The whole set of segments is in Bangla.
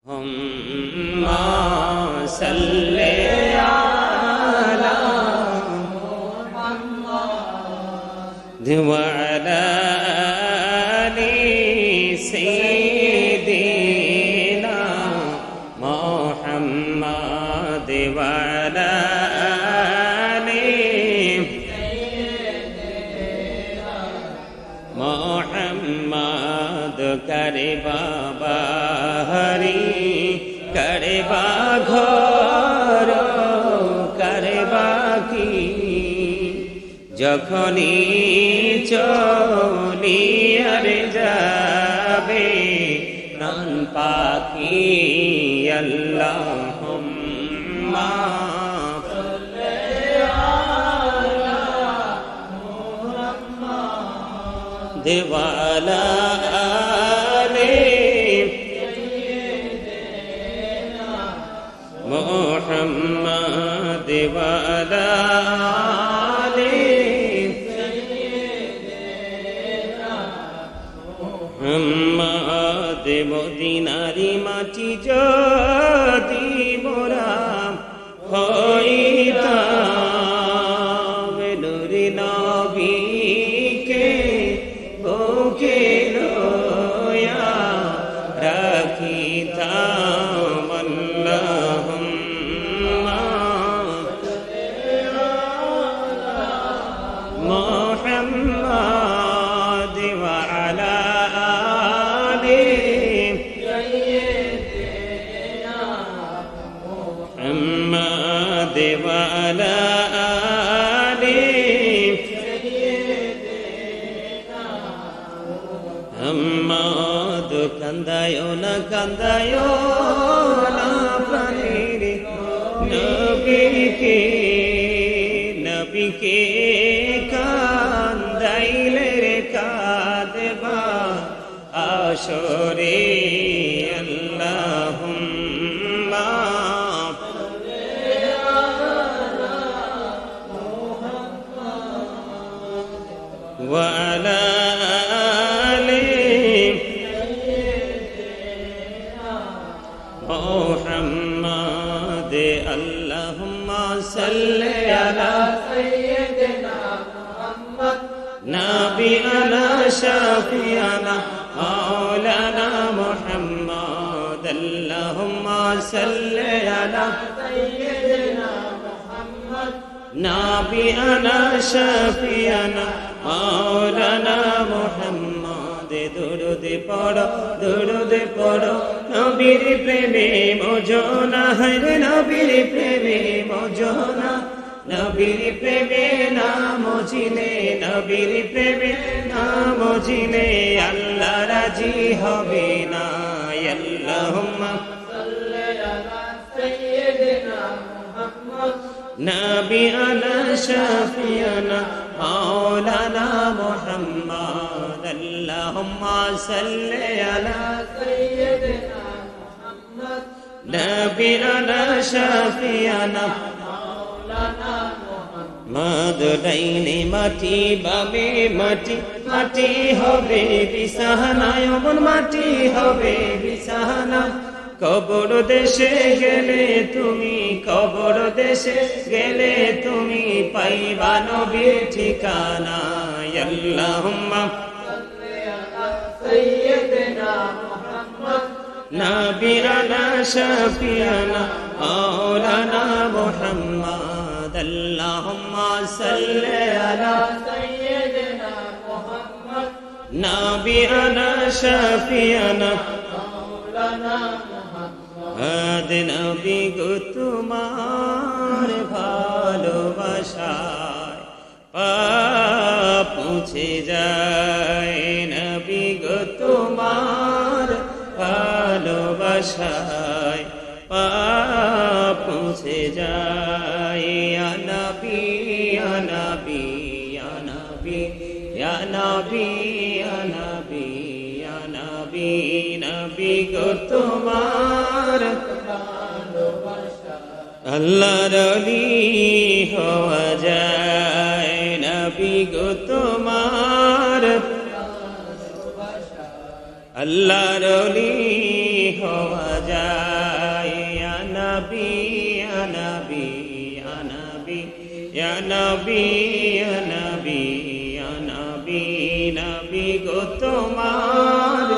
हुम्मा सल्ले अला मुहम्मद व अला आलि सय्यिदिना मुहम्मद व अला आलि सय्यिदिना मुहम्मद करे बाबा करे ঘর করে বাকি যখনই চলিয়ার যাবে প্রাণ পাখি আল্লাহুম্মা সাল্লি আলা মুহাম্মাদ ওয়া আলা আলি मुहम्मद व अला आलि सय्यिदिना मुहम्मद मदिनारी माटी যদি মোরা হইতাম নূরে নবীকে বুকে লইয়া রাখিতাম محمد وعلى آله سيدنا محمد وعلى آله سيدنا محمد কান্দায়ো না প্রাণের নবীকে নবীকে কান্দাইলে রে কাঁদবা আসরে আল্লাহুম্মা সাল্লি আলা মুহাম্মাদ ওয়া আলা আলি সাইয়্যিদিনা মুহাম্মাদ আল্লাহুম্মা সাল্লি আলা সাইয়্যিদিনা মুহাম্মাদ نبينا شفيعنا مولانا محمد اللهم صل على سيدنا محمد نبينا شفيعنا مولانا محمد درود পড়ো নবীর প্রেমে মজনা হরে নবীর প্রেমে মজনা নবীর প্রেমে না মজিলে নবীর প্রেমে না মজিলে আল্লাহ রাজি হবে না আল্লাহুম্মা সাল্লি আলা সাইয়্যিদিনা মুহাম্মদ নবিয়ানা শাফিয়ানা মাওলানা মুহাম্মদ আল্লাহুম্মা সাল্লি আলা সাইয়্যিদিনা মুহাম্মদ নবিয়ানা শাফিয়ানা মাদুরাইনে মাটি বামে মাটি মাটি হবে বিছানায় অমন মাটি হবে বিছানা কবর দেশে গেলে তুমি কবর দেশে গেলে তুমি পাইবা নবীর ঠিকানা আল্লাহুম্মা সাল্লি আলা সাইয়্যিদিনা মুহাম্মদ নবিয়ানা শাফিয়ানা মাওলানা মুহাম্মদ আল্লাহুম্মা সাল্লি আলা সাইয়্যিদিনা মুহাম্মদ নবিয়ানা শাফিয়ানা মাওলানা মুহাম্মদ নবী গো তোমার ভালোবাসায় পাপ মুছে যায় নবী গো তোমার ভালোবাসায় পাপ মুছে যায় ইয়া নবী ইয়া নবী ইয়া নবী ইয়া নবী ইয়া নবী ইয়া নবী নবী গো তোমার ভালোবাসা আল্লাহর ওলি হওয়া যায় নবী গো তোমার ভালোবাসা আল্লাহর ওলি হওয়া যায়। যাই ইয়া নবী ইয়া নবী ইয়া নবী ইয়া নবী ইয়া নবী ইয়া নবী নবী গো তোমার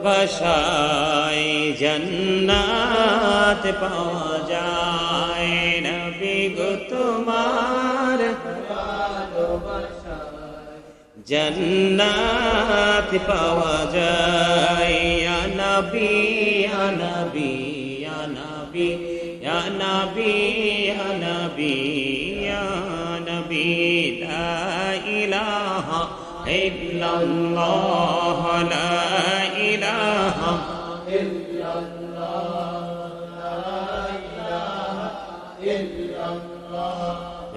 বাসায় জান্নাত পাওয়া যায় নবী গো তোমার जन्नत पावा जाए या नबी या नबी या नबी या नबी या नबी या नबी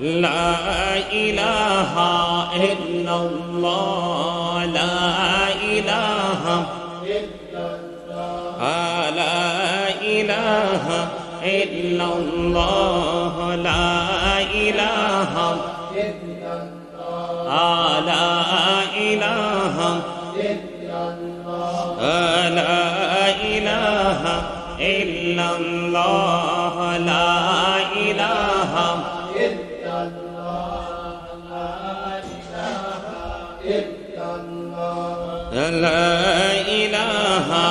ला इलाहा इल्लल्लाह ला इलाहा لا إله إلا الله لا إله إلا الله لا إله إلا الله لا إله إلا الله لا إله إلا الله لا إله إلا الله لا إله لا إله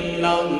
إلا الله لا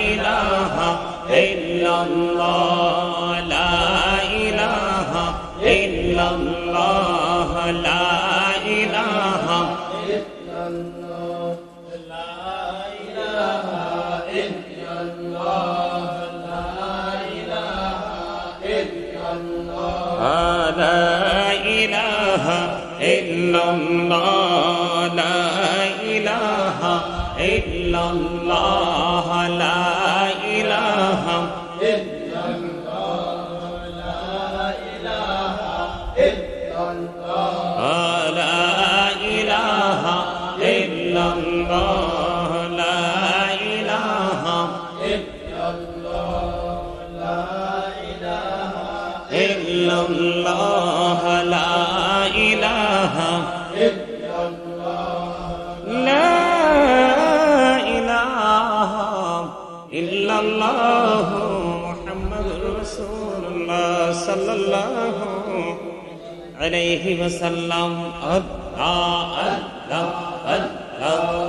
إله إلا الله لا إله إلا الله لا إله إلا الله لا إله إلا الله لا إله إلا الله لا إله إلا الله لا إله إلا الله لا إله إلا الله لا إله إلا الله لا إله إلا الله لا إله إلا الله لا إله إلا الله لا إله إلا الله لا إله إلا الله لا إله إلا الله لا إله إلا الله لا إله إلا الله لا إلا الله محمد رسول الله صلى الله عليه وسلم الله الله الله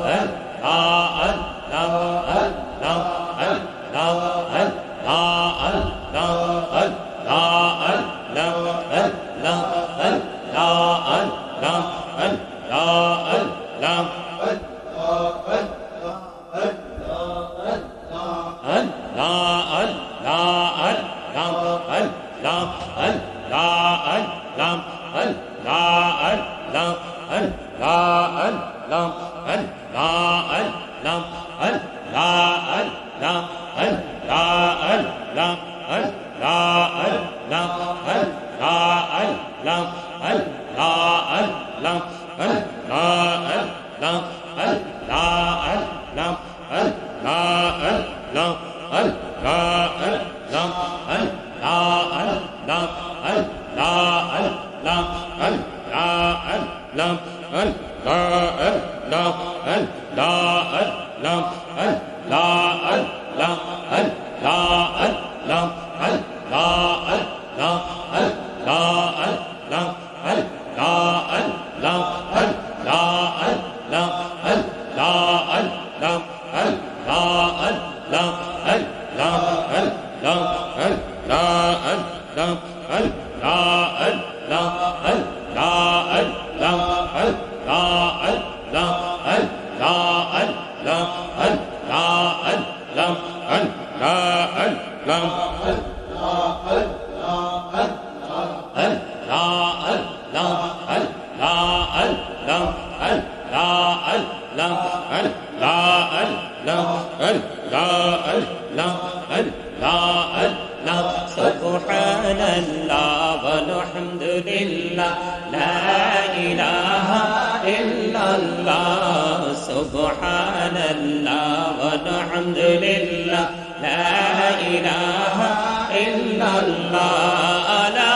لا अल्लाह सुब्हानल्लाह वल्हम्दुलिल्लाह ला इलाहा इल्लल्लाह सुब्हानल्लाह वल्हम्दुलिल्लाह ला इलाहा इल्लल्लाह ला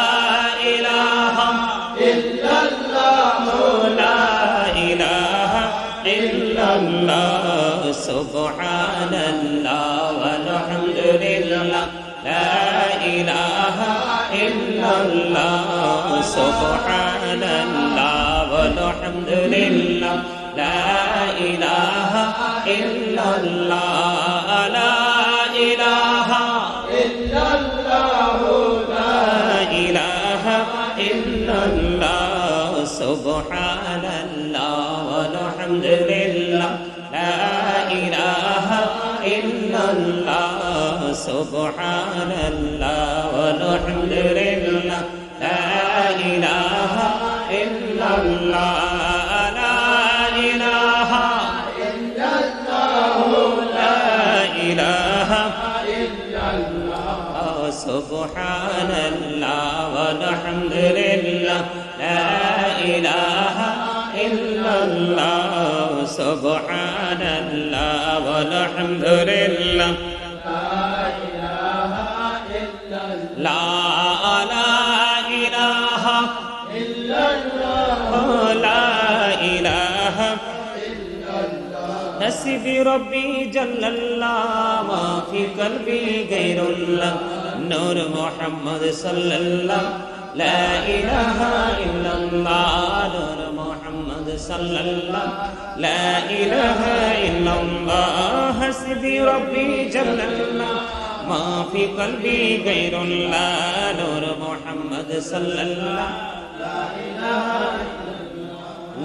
इलाहा इल्लल्लाह ला इलाहा इल्लल्लाह सुब्हानल्लाह वल्हम्दुलिल्लाह ला इलाहा इल्लल्लाह सुब्हानल्लाह वल्हम्दुलिल्लाह ला इलाहा इल्लल्लाह ला इलाहा इल्लल्लाह ला इलाहा इल्लल्लाह सुब्हानल्लाह वल्हम्दुलिल्लाह ला इलाहा इल्लल्लाह सुब्हानल्लाह वल्हम्दुलिल्लाह ला इलाहा इल्लल्लाह ला इलाहा इल्लल्लाह ला इलाहा इल्लल्लाह सुब्हानल्लाह वल्हम्दुलिल्लाह ला इलाहा इल्लल्लाह सुब्हानल्लाह वल्हम्दुलिल्लाह ला इलाहा इल्लल्लाह ला इलाहा हस्बी रब्बी जल्लल्लाह मा फी क़ल्बी गैरुल्लाह नूर मोहम्मद सल्लल्लाह ला इलाहा इल्लल्लाह नूर मोहम्मद सल्लल्लाह ला इलाहा इल्लल्लाह हस्बी रब्बी जल्लल्लाह मा फी क़ल्बी गैरुल्लाह नूर मोहम्मद सल्लल्लाह ला इलाहा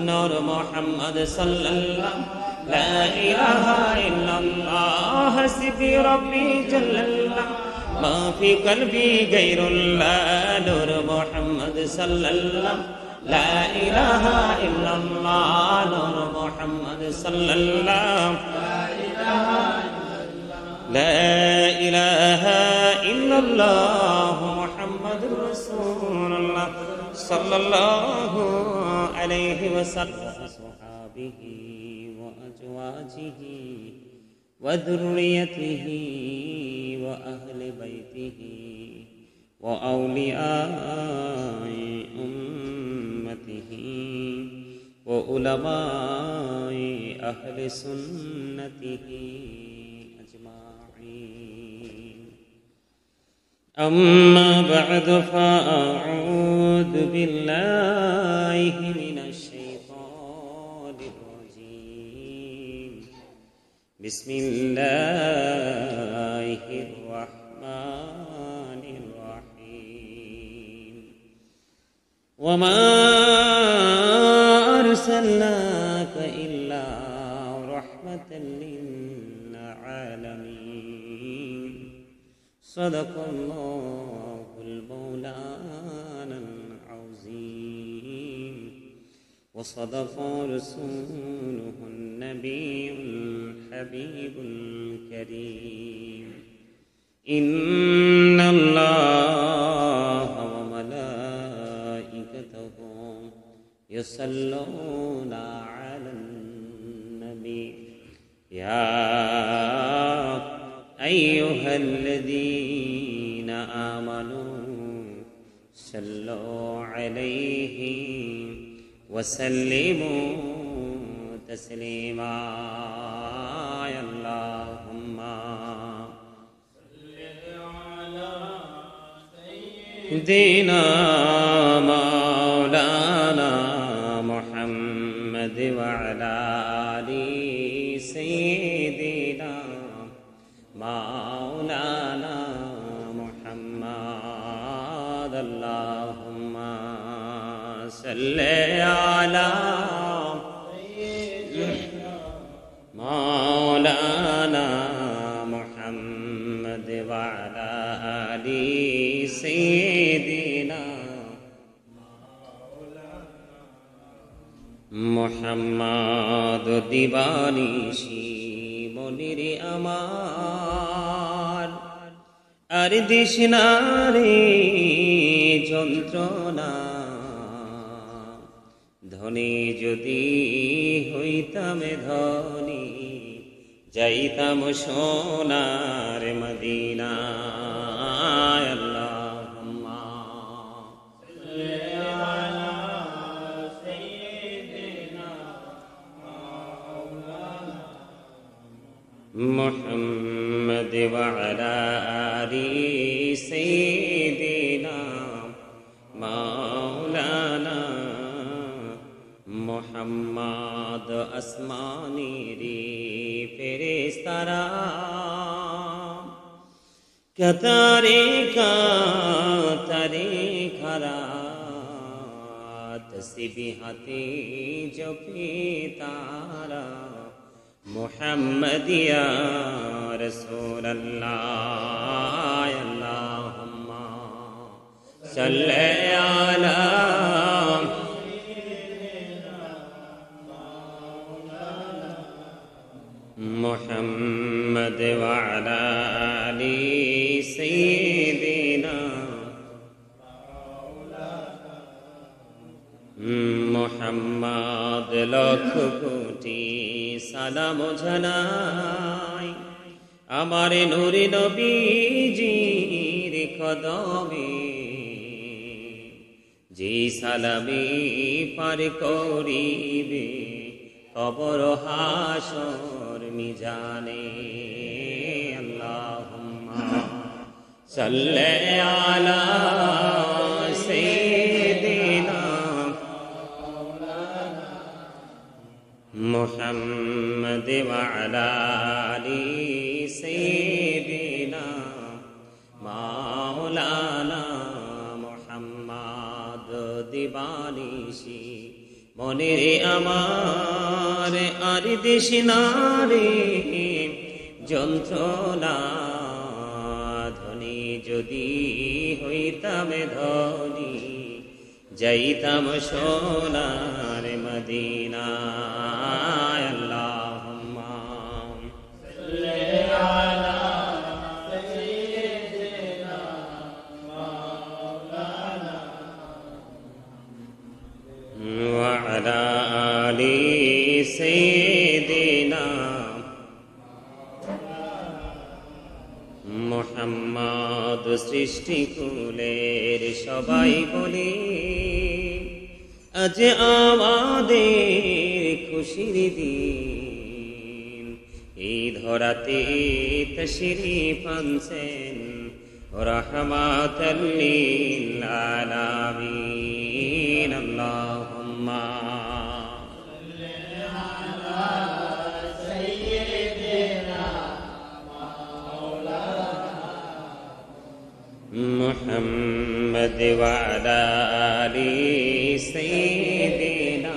नूर मोहम्मद सल्लल्लाह ला इलाहा इल्लल्लाह हस्बी रब्बी जल्लल्लाह मा फी क़ल्बी गैरुल्लाह नूर मोहम्मद सल्लल्लाह ला इलाहा इल्लल्लाह नूर मोहम्मद सल्लल्लाह ला इलाहा इल्लल्लाह मुहम्मदुर रसूलुल्लाह सल्लल्लाहु अलैहि वसल्लम सहाबिही व अज़वाजिही व ذُرِّيَّتِهِ व अहले बैतिही व औलियाए उम्मतिही व उलमाए अहले सुन्नतिही अम्मा बअद फ़अऊज़ु बिल्लाहि मिनश शैतानिर रजीम बिस्मिल्लाहिर रहमानिर रहीम वमा अर्सलनाक इल्ला रहमतल लिल आलमीन सदक़ल्लाहुल मौलानल अज़ीम व सदक़ रसूलुहुन नबियुल हबीबुल करीम इन्नल्लाहा व मलाइकतहु युसल्लूना अलन नबी या अय्युहल्लज़ीना आमनू सल्लू अलैहि वसल्लिमू तस्लीमा अल्लाहुम्मा सल्लि अला सय्यिदिना मौलाना मुहम्मद व अला आलि सय्यिदिना मौलाना मुहम्मद अल्लाहुम्मा सल्लि अला मौलाना मुहम्मद व अला आलि सय्यिदिना मुहम्मद दीवानिशी মনির আমার আর দিস না রে যন্ত্রণা, ধনী যদি হইতাম ধনী, যাইতাম সোনার মদিনায়। আল্লাহুম্মা সাল্লি আলা সাইয়্যিদিনা মুহাম্মদ ওয়া আলা আলি সাইয়্যিদিনা মাওলানা মুহাম্মদ। আসমানেরি ফেরেশতারা কাতারে কাতারে খারা, তসবিহ হাতে জপে তারা, মুহাম্মদ ইয়া রাসূলুল্লাহ। আল্লাহুম্মা সাল্লি আলা মুহাম্মদ ওয়া আলা আলি সাইয়্যিদিনা মুহাম্মদ। লক্ষ কোটি সালাম জানাই আমার নূরে নবীজির কদমে, যে সালামে পার করিবে কবর হাসর মিজানে। আল্লাহুম্মা সাল্লি আলা সাইয়্যিদিনা মুহাম্মদ ওয়া আলা আলি সাইয়্যিদিনা মাওলানা মুহাম্মদ। দিবানিশি মনের আমার আর দিস না রে যন্ত্রণা, ধনী যদি হইতাম ধনী, যাইতাম সোনার মদিনায়। আল্লাহুম্মা সাল্লি আলা সাইয়্যিদিনা মাওলানা ওয়া আলা আলি সাইয়্যিদিনা মুহাম্মদ। সৃষ্টি কুলের সবাই বলে আজ আমাদের খুশির দিন, এই ধরাতে তশরীফ আনছেন রাহমাতাল লিল আলামিন। আল্লাহুম্মা সাল্লি আলা সাইয়্যিদিনা মুহাম্মদ ওয়া আলা আলি সাইয়্যিদিনা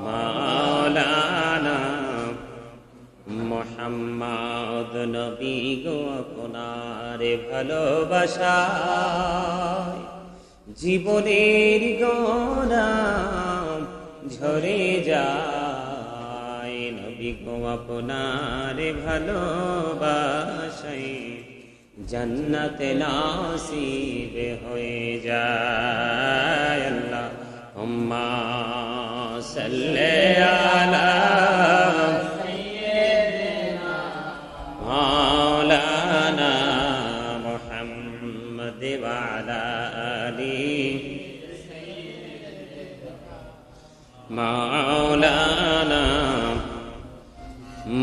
মাওলানা মুহাম্মদ। নবী গো আপনার ভালোবাসায় জীবনের গরাম ঝরে যায়, নবী গো আপনার ভালোবাসায় জান্নাত নাসিব হয়ে যায়। আল্লাহুম্মা সাল্লি আলা সাইয়্যিদিনা মাওলানা মুহাম্মদ ওয়া আলা আলি মাওলানা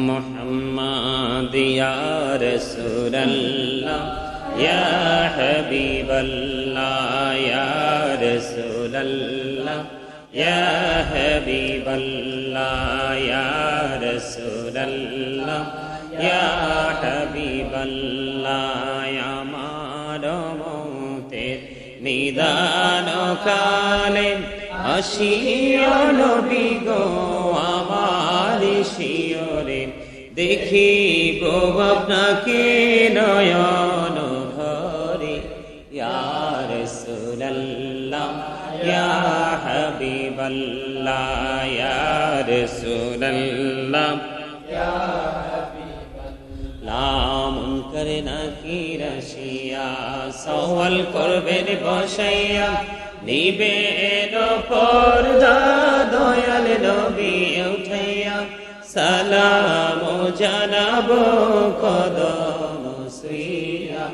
মুহাম্মদ। ইয়া রাসূলুল্লাহ ইয়া হাবিবাল্লাহ ইয়া রাসূলুল্লাহ ইয়া হাবিবাল্লাহ ইয়া রাসূলুল্লাহ ইয়া হাবিবাল্লাহ। আমার মতের নিদান কালে আসিও নবী গো আমার শিয়রে, দেখিব আপনাকে নয়ন ভরে। ইয়া রাসূলুল্লাহ ইয়া হাবিবাল্লাহ ইয়া রাসূলুল্লাহ ইয়া হাবিবাল্লাহ। লা মুনকার নাকির আসিয়া সওয়াল করবেন বসাইয়া নিবেন পর্দা দয়াল নবী উঠাইয়া সালাম জানাবো কদম শুইয়া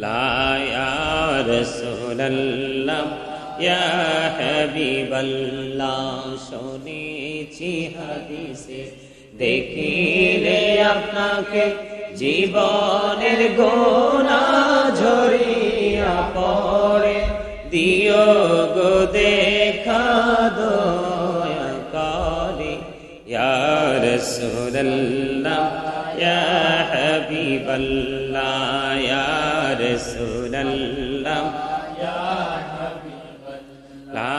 লা ইয়া রাসূলুল্লাহ ইয়া হাবিবাল্লাহ শুনেছি হাদিসে দেখিলে আপনাকে জীবনের গোনা ঝরিয়া পড়ে দিও গো দেখা দয়া করে ইয়া রাসূলুল্লাহ ইয়া হাবিবাল্লাহ ইয়া রাসূলুল্লাহ ইয়া হাবিবাল্লাহ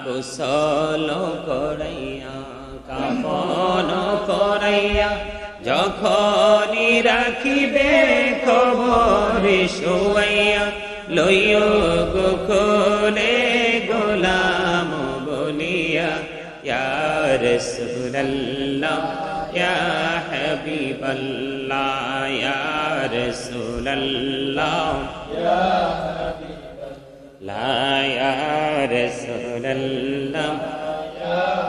গোসল করাইয়া কাফন করাইয়া যখনই রাখিবে খবর শোয়াইয়া লইও গো কোলে গোলাম বলিয়া ইয়া রাসূলুল্লাহ ইয়া হাবিবাল্লাহ ইয়া রাসূলুল্লাহ ইয়া হাবিবাল্লাহ ইয়া রাসূলুল্লাহ ইয়া